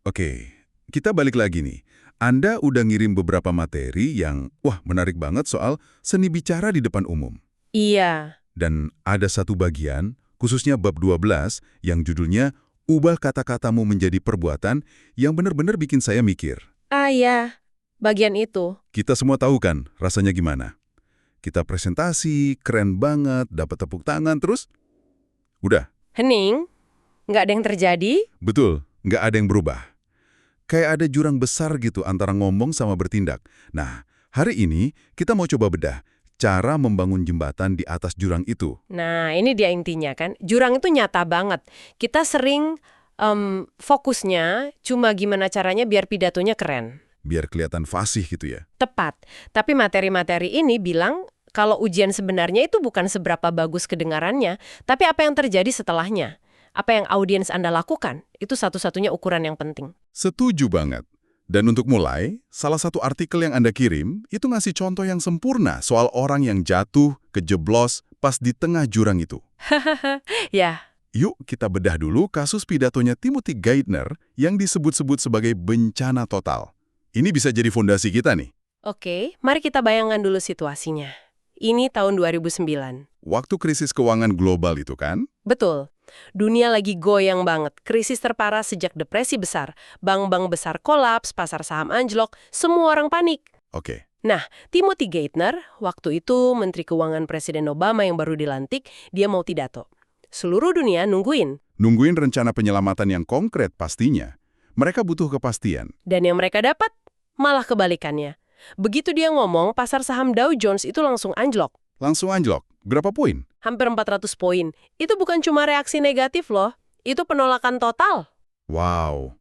Oke, kita balik lagi nih. Anda udah ngirim beberapa materi yang, wah, menarik banget soal seni bicara di depan umum. Iya. Dan ada satu bagian, khususnya bab 12, yang judulnya Ubah kata-katamu menjadi perbuatan, yang benar-benar bikin saya mikir. Ah ya, bagian itu. Kita semua tahu kan rasanya gimana? Kita presentasi, keren banget, dapat tepuk tangan, terus udah. Hening, nggak ada yang terjadi? Betul, nggak ada yang berubah. Kayak ada jurang besar gitu antara ngomong sama bertindak. Nah, hari ini kita mau coba bedah cara membangun jembatan di atas jurang itu. Nah, ini dia intinya kan. Jurang itu nyata banget. Kita sering fokusnya cuma gimana caranya biar pidatonya keren. Biar kelihatan fasih gitu ya. Tepat. Tapi materi-materi ini bilang kalau ujian sebenarnya itu bukan seberapa bagus kedengarannya, tapi apa yang terjadi setelahnya. Apa yang audiens Anda lakukan, itu satu-satunya ukuran yang penting. Setuju banget. Dan untuk mulai, salah satu artikel yang Anda kirim itu ngasih contoh yang sempurna soal orang yang jatuh, kejeblos, pas di tengah jurang itu. Ya, Yuk kita bedah dulu kasus pidatonya Timothy Geithner yang disebut-sebut sebagai bencana total. Ini bisa jadi fondasi kita nih. oke. Mari kita bayangkan dulu situasinya. Ini tahun 2009. Waktu krisis keuangan global itu kan? Betul. Dunia lagi goyang banget. Krisis terparah sejak depresi besar. Bank-bank besar kolaps, pasar saham anjlok, semua orang panik. Oke. Nah, Timothy Geithner, waktu itu Menteri Keuangan Presiden Obama yang baru dilantik, dia mau pidato. Seluruh dunia nungguin. Nungguin rencana penyelamatan yang konkret pastinya. Mereka butuh kepastian. Dan yang mereka dapat, malah kebalikannya. Begitu dia ngomong, pasar saham Dow Jones itu langsung anjlok. Langsung anjlok. Berapa poin? Hampir 400 poin. Itu bukan cuma reaksi negatif loh. Itu penolakan total. Wow.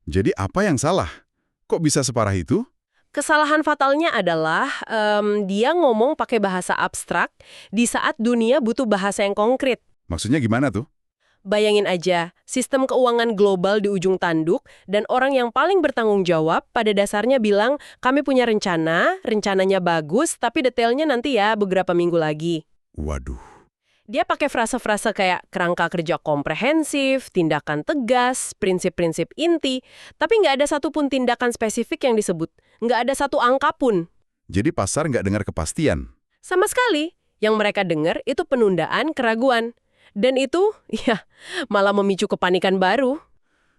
Jadi apa yang salah? Kok bisa separah itu? Kesalahan fatalnya adalah dia ngomong pakai bahasa abstrak di saat dunia butuh bahasa yang konkret. Maksudnya gimana tuh? Bayangin aja, sistem keuangan global di ujung tanduk dan orang yang paling bertanggung jawab pada dasarnya bilang, kami punya rencana, rencananya bagus, tapi detailnya nanti ya beberapa minggu lagi. Waduh. Dia pakai frase-frase kayak kerangka kerja komprehensif, tindakan tegas, prinsip-prinsip inti, tapi nggak ada satupun tindakan spesifik yang disebut. Nggak ada satu angka pun. Jadi pasar nggak dengar kepastian. Sama sekali. Yang mereka dengar itu penundaan, keraguan. Dan itu, ya, malah memicu kepanikan baru.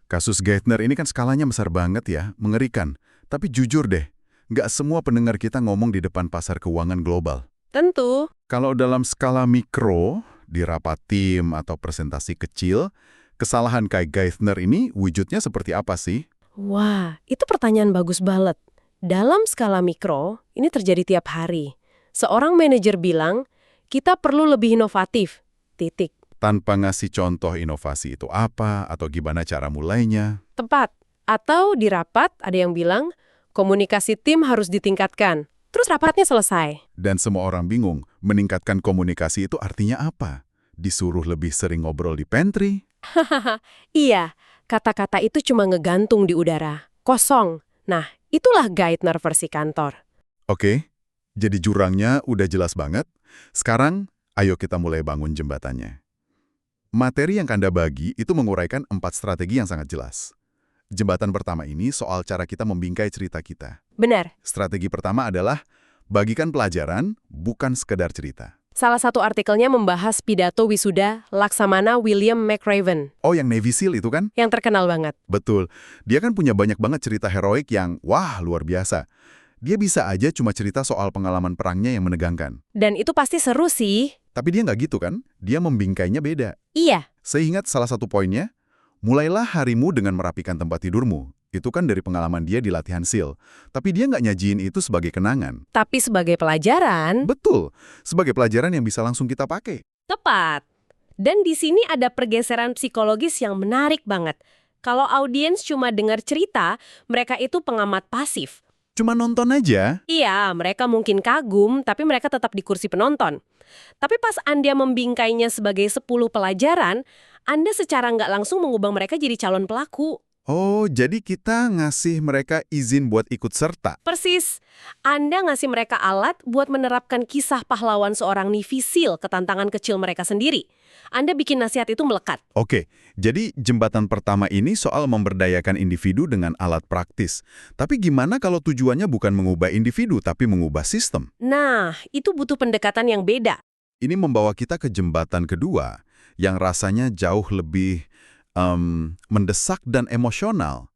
Kasus Geithner ini kan skalanya besar banget ya, mengerikan. Tapi jujur deh, nggak semua pendengar kita ngomong di depan pasar keuangan global. Tentu. Kalau dalam skala mikro, di rapat tim atau presentasi kecil, kesalahan kayak Geithner ini wujudnya seperti apa sih? Wah, itu pertanyaan bagus banget. Dalam skala mikro, ini terjadi tiap hari. Seorang manajer bilang, kita perlu lebih inovatif. Titik. Tanpa ngasih contoh inovasi itu apa atau gimana cara mulainya. Tepat. Atau di rapat ada yang bilang, komunikasi tim harus ditingkatkan. Terus rapatnya selesai. Dan semua orang bingung, meningkatkan komunikasi itu artinya apa? Disuruh lebih sering ngobrol di pantry? Iya, kata-kata itu cuma ngegantung di udara. Kosong. Nah, itulah Geithner versi kantor. Oke, jadi jurangnya udah jelas banget. Sekarang, ayo kita mulai bangun jembatannya. Materi yang Anda bagi itu menguraikan 4 strategi yang sangat jelas. Jembatan pertama ini soal cara kita membingkai cerita kita. Benar. Strategi pertama adalah bagikan pelajaran, bukan sekedar cerita. Salah satu artikelnya membahas pidato wisuda Laksamana William McRaven. Oh, yang Navy SEAL itu kan? Yang terkenal banget. Betul. Dia kan punya banyak banget cerita heroik yang, wah, luar biasa. Dia bisa aja cuma cerita soal pengalaman perangnya yang menegangkan. Dan itu pasti seru sih. Tapi dia nggak gitu kan? Dia membingkainya beda. Iya. Seingat salah satu poinnya, mulailah harimu dengan merapikan tempat tidurmu. Itu kan dari pengalaman dia di latihan SEAL. Tapi dia nggak nyajiin itu sebagai kenangan. Tapi sebagai pelajaran. Betul, sebagai pelajaran yang bisa langsung kita pakai. Tepat. Dan di sini ada pergeseran psikologis yang menarik banget. Kalau audiens cuma dengar cerita, mereka itu pengamat pasif. Cuma nonton aja. Iya, mereka mungkin kagum, tapi mereka tetap di kursi penonton. Tapi pas Anda membingkainya sebagai 10 pelajaran, Anda secara nggak langsung mengubah mereka jadi calon pelaku. Oh, jadi kita ngasih mereka izin buat ikut serta. Persis. Anda ngasih mereka alat buat menerapkan kisah pahlawan seorang Navy SEAL ke tantangan kecil mereka sendiri. Anda bikin nasihat itu melekat. Oke, jadi jembatan pertama ini soal memberdayakan individu dengan alat praktis. Tapi gimana kalau tujuannya bukan mengubah individu, tapi mengubah sistem? Nah, itu butuh pendekatan yang beda. Ini membawa kita ke jembatan kedua, yang rasanya jauh lebih mendesak dan emosional.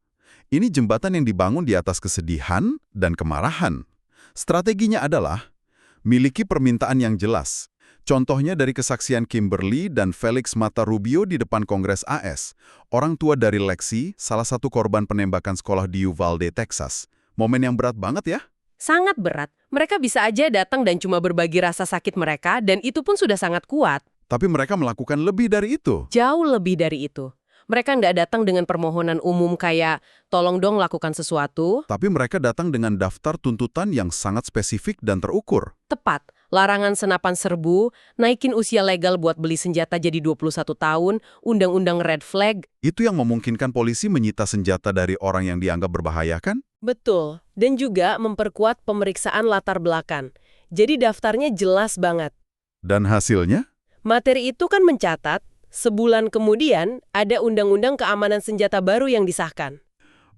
Ini jembatan yang dibangun di atas kesedihan dan kemarahan. Strateginya adalah miliki permintaan yang jelas. Contohnya dari kesaksian Kimberly dan Felix Mata Rubio di depan Kongres AS. Orang tua dari Lexi, salah satu korban penembakan sekolah di Uvalde, Texas. Momen yang berat banget ya? Sangat berat. Mereka bisa aja datang dan cuma berbagi rasa sakit mereka, dan itu pun sudah sangat kuat. Tapi mereka melakukan lebih dari itu. Jauh lebih dari itu. Mereka nggak datang dengan permohonan umum kayak, tolong dong lakukan sesuatu. Tapi mereka datang dengan daftar tuntutan yang sangat spesifik dan terukur. Tepat. Larangan senapan serbu, naikin usia legal buat beli senjata jadi 21 tahun, undang-undang red flag. Itu yang memungkinkan polisi menyita senjata dari orang yang dianggap berbahaya kan? Betul. Dan juga memperkuat pemeriksaan latar belakang. Jadi daftarnya jelas banget. Dan hasilnya? Materi itu kan mencatat, sebulan kemudian ada Undang-Undang Keamanan Senjata baru yang disahkan.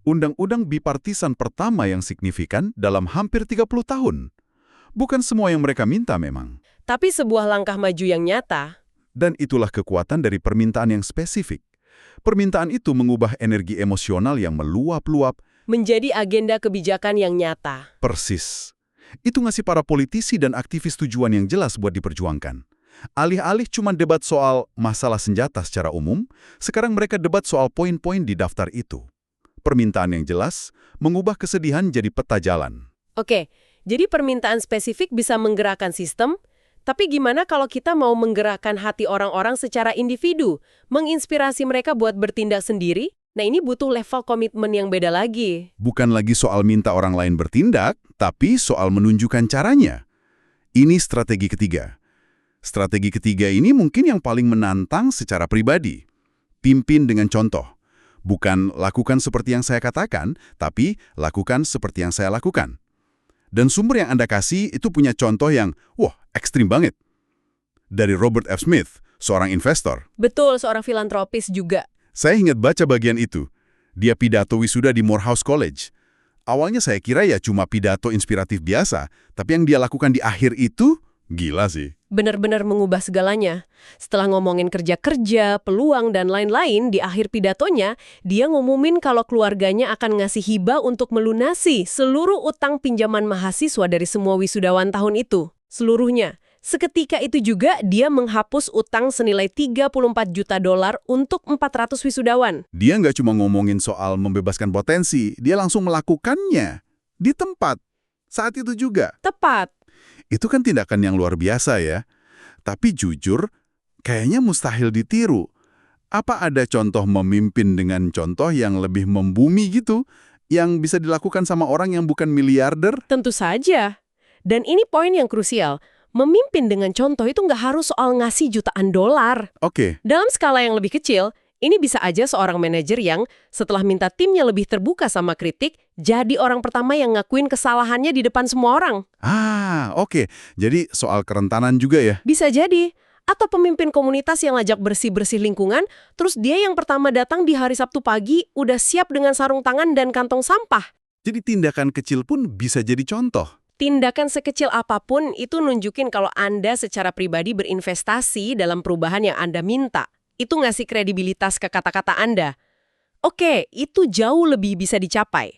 Undang-undang bipartisan pertama yang signifikan dalam hampir 30 tahun. Bukan semua yang mereka minta memang. Tapi sebuah langkah maju yang nyata. Dan itulah kekuatan dari permintaan yang spesifik. Permintaan itu mengubah energi emosional yang meluap-luap. Menjadi agenda kebijakan yang nyata. Persis. Itu ngasih para politisi dan aktivis tujuan yang jelas buat diperjuangkan. Alih-alih cuma debat soal masalah senjata secara umum, sekarang mereka debat soal poin-poin di daftar itu. Permintaan yang jelas mengubah kesedihan jadi peta jalan. Oke, jadi permintaan spesifik bisa menggerakkan sistem, tapi gimana kalau kita mau menggerakkan hati orang-orang secara individu, menginspirasi mereka buat bertindak sendiri? Nah, ini butuh level komitmen yang beda lagi. Bukan lagi soal minta orang lain bertindak, tapi soal menunjukkan caranya. Ini strategi ketiga. Strategi ketiga ini mungkin yang paling menantang secara pribadi. Pimpin dengan contoh. Bukan lakukan seperti yang saya katakan, tapi lakukan seperti yang saya lakukan. Dan sumber yang Anda kasih itu punya contoh yang, wah, ekstrim banget. Dari Robert F. Smith, seorang investor. Betul, seorang filantropis juga. Saya ingat baca bagian itu. Dia pidato wisuda di Morehouse College. Awalnya saya kira ya cuma pidato inspiratif biasa, tapi yang dia lakukan di akhir itu, gila sih. Benar-benar mengubah segalanya. Setelah ngomongin kerja-kerja, peluang, dan lain-lain, di akhir pidatonya, dia ngumumin kalau keluarganya akan ngasih hibah untuk melunasi seluruh utang pinjaman mahasiswa dari semua wisudawan tahun itu. Seluruhnya. Seketika itu juga, dia menghapus utang senilai $34 juta untuk 400 wisudawan. Dia nggak cuma ngomongin soal membebaskan potensi, dia langsung melakukannya. Di tempat. Saat itu juga. Tepat. Itu kan tindakan yang luar biasa ya. Tapi jujur, kayaknya mustahil ditiru. Apa ada contoh memimpin dengan contoh yang lebih membumi gitu, yang bisa dilakukan sama orang yang bukan miliarder? Tentu saja. Dan ini poin yang krusial. Memimpin dengan contoh itu nggak harus soal ngasih jutaan dolar. Oke. Dalam skala yang lebih kecil, ini bisa aja seorang manajer yang setelah minta timnya lebih terbuka sama kritik, jadi orang pertama yang ngakuin kesalahannya di depan semua orang. Oke. Jadi soal kerentanan juga ya? Bisa jadi. Atau pemimpin komunitas yang ngajak bersih-bersih lingkungan, terus dia yang pertama datang di hari Sabtu pagi, udah siap dengan sarung tangan dan kantong sampah. Jadi tindakan kecil pun bisa jadi contoh. Tindakan sekecil apapun itu nunjukin kalau Anda secara pribadi berinvestasi dalam perubahan yang Anda minta. Itu ngasih kredibilitas ke kata-kata Anda. Oke, itu jauh lebih bisa dicapai.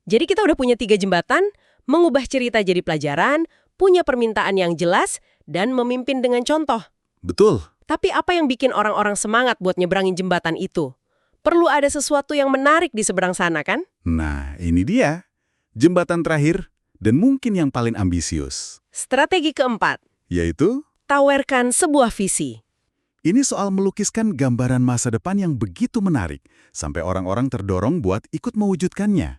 Jadi kita udah punya 3 jembatan, mengubah cerita jadi pelajaran, punya permintaan yang jelas, dan memimpin dengan contoh. Betul. Tapi apa yang bikin orang-orang semangat buat nyebrangin jembatan itu? Perlu ada sesuatu yang menarik di seberang sana, kan? Nah, ini dia. Jembatan terakhir, dan mungkin yang paling ambisius. Strategi keempat. Yaitu? Tawarkan sebuah visi. Ini soal melukiskan gambaran masa depan yang begitu menarik, sampai orang-orang terdorong buat ikut mewujudkannya.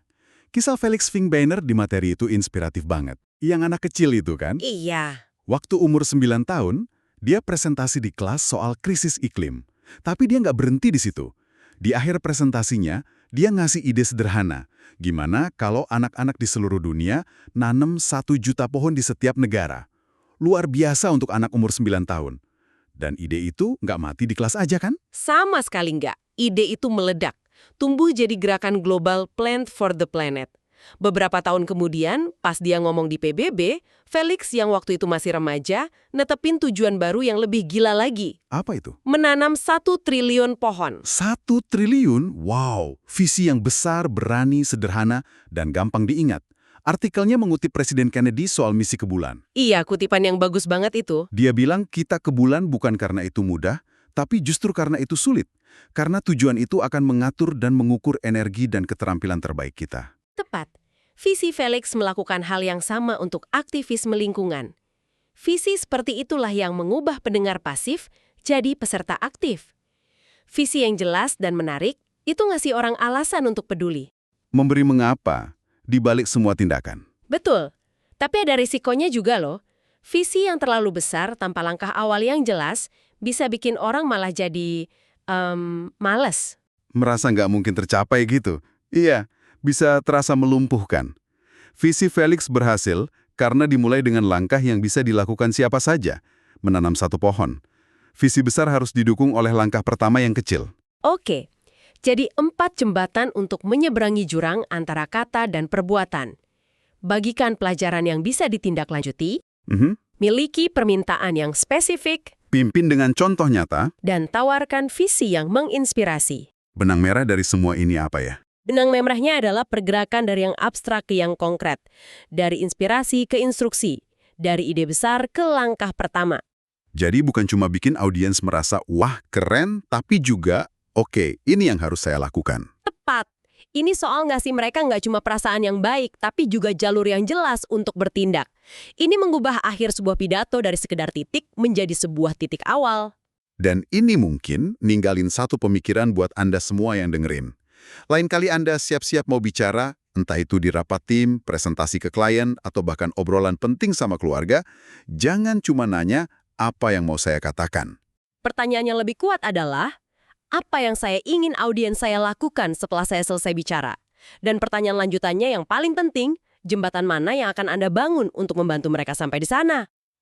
Kisah Felix Fingbeiner di materi itu inspiratif banget. Yang anak kecil itu kan? Iya. Waktu umur 9 tahun, dia presentasi di kelas soal krisis iklim. Tapi dia nggak berhenti di situ. Di akhir presentasinya, Dia ngasih ide sederhana. Gimana kalau anak-anak di seluruh dunia nanam 1 juta pohon di setiap negara? Luar biasa untuk anak umur 9 tahun. Dan ide itu nggak mati di kelas aja kan? Sama sekali nggak. Ide itu meledak. Tumbuh jadi gerakan global Plant for the Planet. Beberapa tahun kemudian, pas dia ngomong di PBB, Felix yang waktu itu masih remaja, netepin tujuan baru yang lebih gila lagi. Apa itu? Menanam 1 triliun pohon. 1 triliun? Wow! Visi yang besar, berani, sederhana, dan gampang diingat. Artikelnya mengutip Presiden Kennedy soal misi ke bulan. Iya, kutipan yang bagus banget itu. Dia bilang kita ke bulan bukan karena itu mudah, tapi justru karena itu sulit. Karena tujuan itu akan mengatur dan mengukur energi dan keterampilan terbaik kita. Tepat. Visi Felix melakukan hal yang sama untuk aktivisme lingkungan. Visi seperti itulah yang mengubah pendengar pasif jadi peserta aktif. Visi yang jelas dan menarik, itu ngasih orang alasan untuk peduli. Memberi mengapa di balik semua tindakan. Betul. Tapi ada risikonya juga loh. Visi yang terlalu besar tanpa langkah awal yang jelas bisa bikin orang malah jadi males. Merasa nggak mungkin tercapai gitu. Iya, bisa terasa melumpuhkan. Visi Felix berhasil karena dimulai dengan langkah yang bisa dilakukan siapa saja, menanam 1 pohon. Visi besar harus didukung oleh langkah pertama yang kecil. Oke, jadi 4 jembatan untuk menyeberangi jurang antara kata dan perbuatan. Bagikan pelajaran yang bisa ditindaklanjuti, miliki permintaan yang spesifik, Pimpin dengan contoh nyata. dan tawarkan visi yang menginspirasi. Benang merah dari semua ini apa ya? Benang merahnya adalah pergerakan dari yang abstrak ke yang konkret, dari inspirasi ke instruksi, dari ide besar ke langkah pertama. Jadi bukan cuma bikin audiens merasa, wah keren, tapi juga, oke, ini yang harus saya lakukan. Tepat. Ini soal ngasih mereka nggak cuma perasaan yang baik, tapi juga jalur yang jelas untuk bertindak. Ini mengubah akhir sebuah pidato dari sekedar titik menjadi sebuah titik awal. Dan ini mungkin ninggalin satu pemikiran buat Anda semua yang dengerin. Lain kali Anda siap-siap mau bicara, entah itu di rapat tim, presentasi ke klien, atau bahkan obrolan penting sama keluarga, jangan cuma nanya apa yang mau saya katakan. Pertanyaan yang lebih kuat adalah, apa yang saya ingin audiens saya lakukan setelah saya selesai bicara? Dan pertanyaan lanjutannya yang paling penting, jembatan mana yang akan Anda bangun untuk membantu mereka sampai di sana?